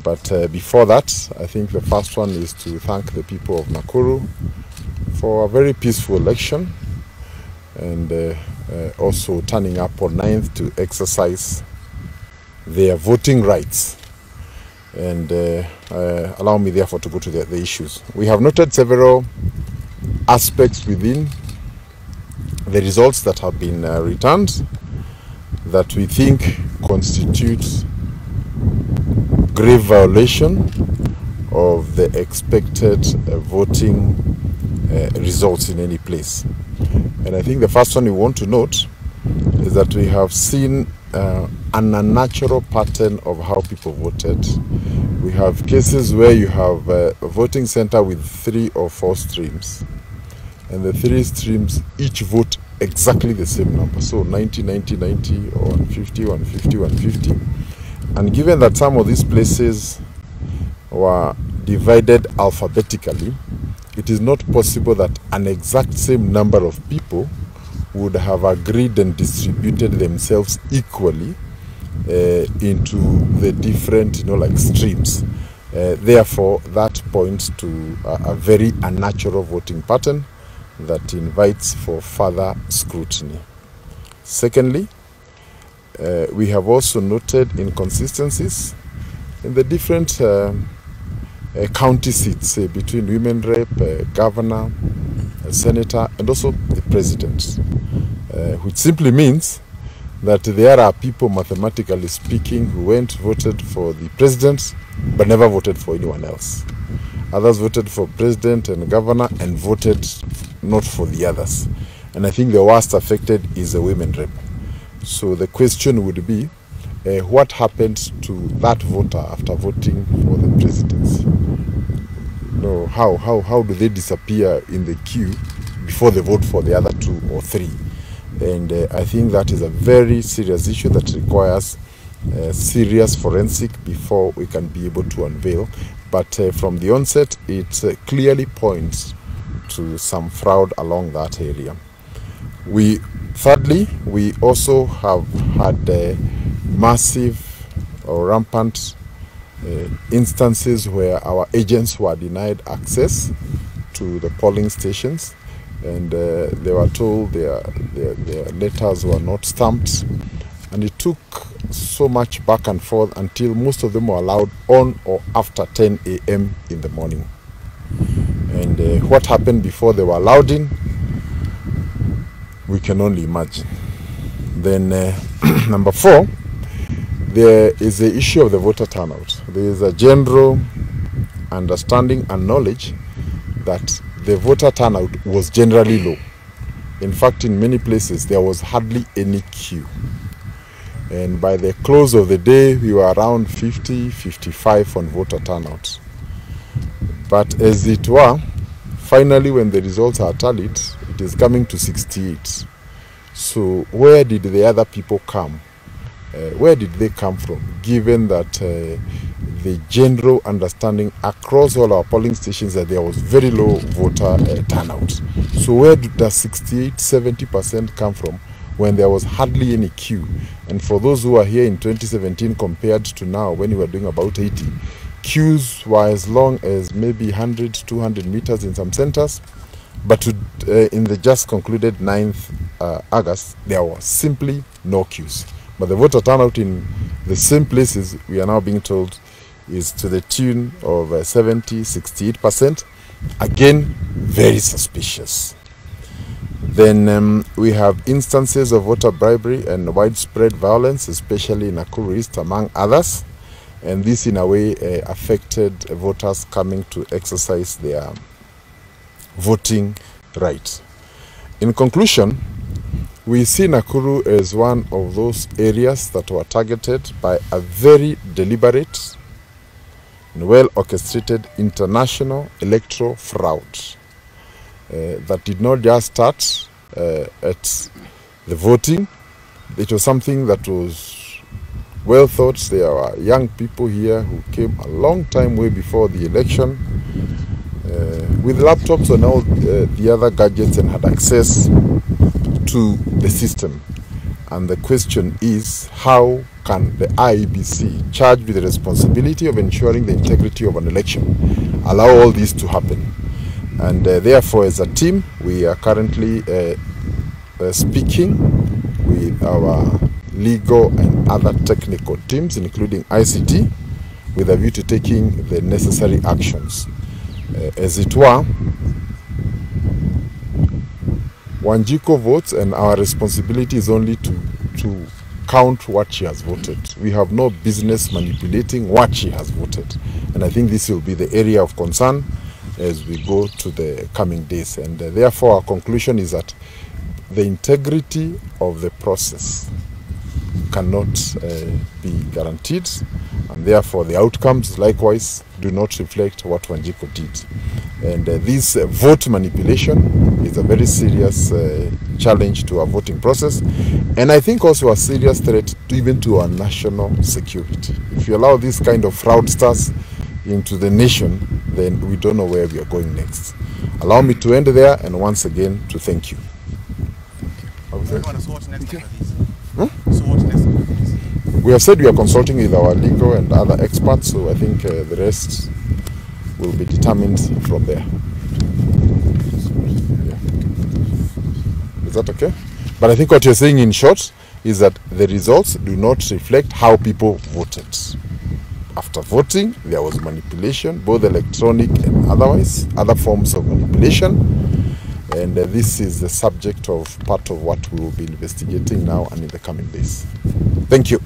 But before that, I think the first one is to thank the people of Nakuru for a very peaceful election, and also turning up on 9th to exercise their voting rights. And allow me therefore to go to the issues. We have noted several aspects within the results that have been returned that we think constitutes grave violation of the expected voting results in any place. And I think the first one we want to note is that we have seen an unnatural pattern of how people voted. We have cases where you have a voting center with 3 or 4 streams, and the 3 streams each vote exactly the same number, so 90, 90, 90, or 150, 150, 150. And given that some of these places were divided alphabetically, it is not possible that an exact same number of people would have agreed and distributed themselves equally into the different, like streams. Therefore, that points to a very unnatural voting pattern that invites for further scrutiny. Secondly, we have also noted inconsistencies in the different county seats between women rep, governor, senator, and also the president, which simply means that there are people, mathematically speaking, who voted for the president but never voted for anyone else. Others voted for president and governor and voted not for the others. And I think the worst affected is the women rep. So the question would be, what happened to that voter after voting for the presidency? No, how do they disappear in the queue before they vote for the other 2 or 3? And I think that is a very serious issue that requires serious forensic before we can be able to unveil. But from the onset, it clearly points to some fraud along that area. Thirdly, we also have had massive or rampant instances where our agents were denied access to the polling stations, and they were told their letters were not stamped, and it took so much back and forth until most of them were allowed on or after 10 a.m. in the morning. And what happened before they were allowed in, we can only imagine. Then number 4, there is the issue of the voter turnout. There is a general understanding and knowledge that the voter turnout was generally low. In fact, in many places, there was hardly any queue. And by the close of the day, we were around 50, 55 on voter turnout. But as it were, finally, when the results are tallied, it is coming to 68. So where did the other people come? Where did they come from, given that the general understanding across all our polling stations that there was very low voter turnout? So where does 68, 70% come from when there was hardly any queue? And for those who are here in 2017 compared to now, when we were doing about 80, queues were as long as maybe 100, 200 meters in some centers. But in the just concluded 9th August, there was simply no queues. But the voter turnout in the same places, we are now being told, is to the tune of 70, 68%. Again, very suspicious. Then we have instances of voter bribery and widespread violence, especially in Nakuru East, among others. And this, in a way, affected voters coming to exercise their voting rights. In conclusion, we see Nakuru as one of those areas that were targeted by a very deliberate and well-orchestrated international electoral fraud that did not just start at the voting. It was something that was well thought. There were young people here who came a long time way before the election with laptops and all the other gadgets and had access to the system. And the question is, how can the IEBC, charged with the responsibility of ensuring the integrity of an election, allow all this to happen? And therefore, as a team, we are currently speaking with our legal and other technical teams, including ICT, with a view to taking the necessary actions. As it were, Wanjiku votes, and our responsibility is only to count what she has voted. We have no business manipulating what she has voted. And I think this will be the area of concern as we go to the coming days. And therefore, our conclusion is that the integrity of the process cannot be guaranteed, and therefore the outcomes likewise do not reflect what Wanjiku did. And this vote manipulation is a very serious challenge to our voting process, and I think also a serious threat even to our national security. If you allow this kind of fraudsters into the nation, then we don't know where we are going next. Allow me to end there, and once again to thank you. We have said we are consulting with our legal and other experts, so I think the rest will be determined from there. Yeah. Is that okay? But I think what you're saying in short is that the results do not reflect how people voted. After voting, there was manipulation, both electronic and otherwise, other forms of manipulation. And this is the subject of part of what we will be investigating now and in the coming days. Thank you.